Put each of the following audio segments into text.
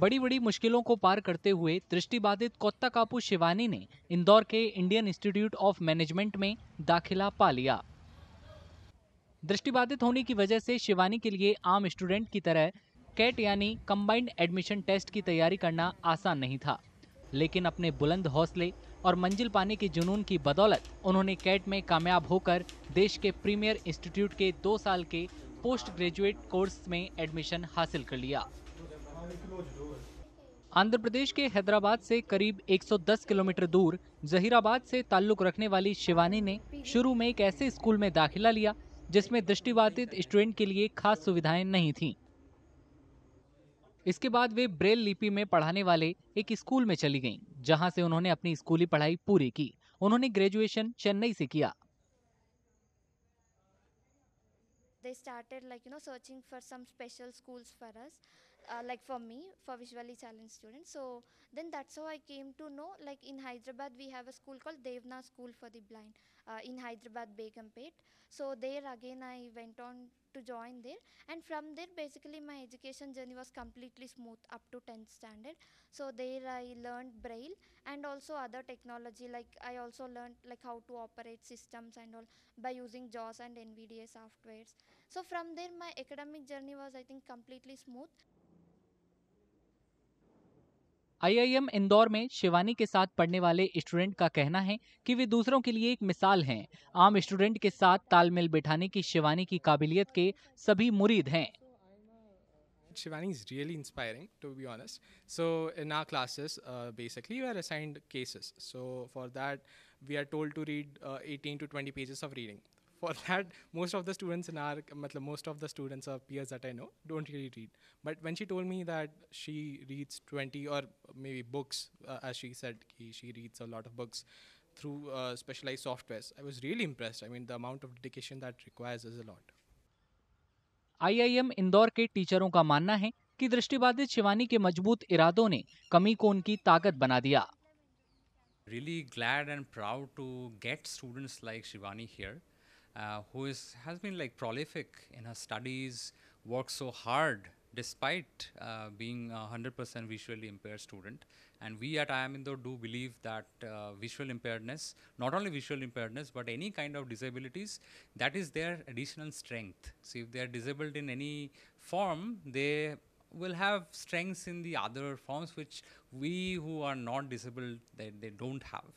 बड़ी बड़ी मुश्किलों को पार करते हुए दृष्टिबाधित कोत्ताकापु शिवानी ने इंदौर के इंडियन इंस्टीट्यूट ऑफ मैनेजमेंट में दाखिला पा लिया। दृष्टिबाधित होने की वजह से शिवानी के लिए आम स्टूडेंट की तरह कैट यानी कंबाइंड एडमिशन टेस्ट की तैयारी करना आसान नहीं था, लेकिन अपने बुलंद हौसले और मंजिल पाने के जुनून की बदौलत उन्होंने कैट में कामयाब होकर देश के प्रीमियर इंस्टीट्यूट के 2 साल के पोस्ट ग्रेजुएट कोर्स में एडमिशन हासिल कर लिया। आंध्र प्रदेश के हैदराबाद से करीब 110 किलोमीटर दूर जहीराबाद से ताल्लुक रखने वाली शिवानी ने शुरू में एक ऐसे स्कूल में दाखिला लिया जिसमें दृष्टिबाधित स्टूडेंट के लिए खास सुविधाएं नहीं थीं। इसके बाद वे ब्रेल लिपि में पढ़ाने वाले एक स्कूल में चली गईं, जहां से उन्होंने अपनी स्कूली पढ़ाई पूरी की। उन्होंने ग्रेजुएशन चेन्नई से किया। They started searching for some special schools for us, like for me, for visually challenged students. So then that's how I came to know, like in Hyderabad we have a school called Devna School for the Blind, in Hyderabad Begumpet. So there again I went on to join there, and from there basically my education journey was completely smooth up to 10th standard. So there I learned braille and also other technology, like I also learned like how to operate systems and all by using JAWS and NVDA softwares. So from there my academic journey was, I think, completely smooth. IIM Indore में शिवानी के साथ पढ़ने वाले student का कहना है कि वे दूसरों के लिए एक मिसाल हैं। आम स्टूडेंट के साथ तालमेल बिठाने की शिवानी की काबिलियत के सभी मुरीद हैं। Shivani is really inspiring, to be honest. So in our classes, basically we are assigned cases. So for that, we are told to read 18 to 20 pages of reading. For that, most of the students most of the students or peers that I know don't really read. But when she told me that she reads 20 or maybe books, as she said, she reads a lot of books through specialized softwares, I was really impressed. I mean, the amount of dedication that requires is a lot. IIM Indore के टीचरों का मानना है कि दृष्टिबाधित शिवानी के मजबूत इरादों ने कमी को उनकी ताकत बना दिया। Really glad and proud to get students like Shivani here, who has been like prolific in her studies, worked so hard despite being a 100% visually impaired student. And we at IIM Indore do believe that visual impairedness, not only visual impairedness, but any kind of disabilities, that is their additional strength. So if they are disabled in any form, they will have strengths in the other forms which we who are not disabled, they don't have.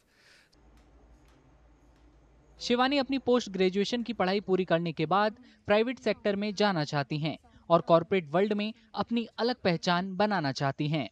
Shivani अपनी post graduation की पढ़ाई पूरी करने के बाद private sector में जाना चाहती हैं और कॉर्पोरेट वर्ल्ड में अपनी अलग पहचान बनाना चाहती हैं।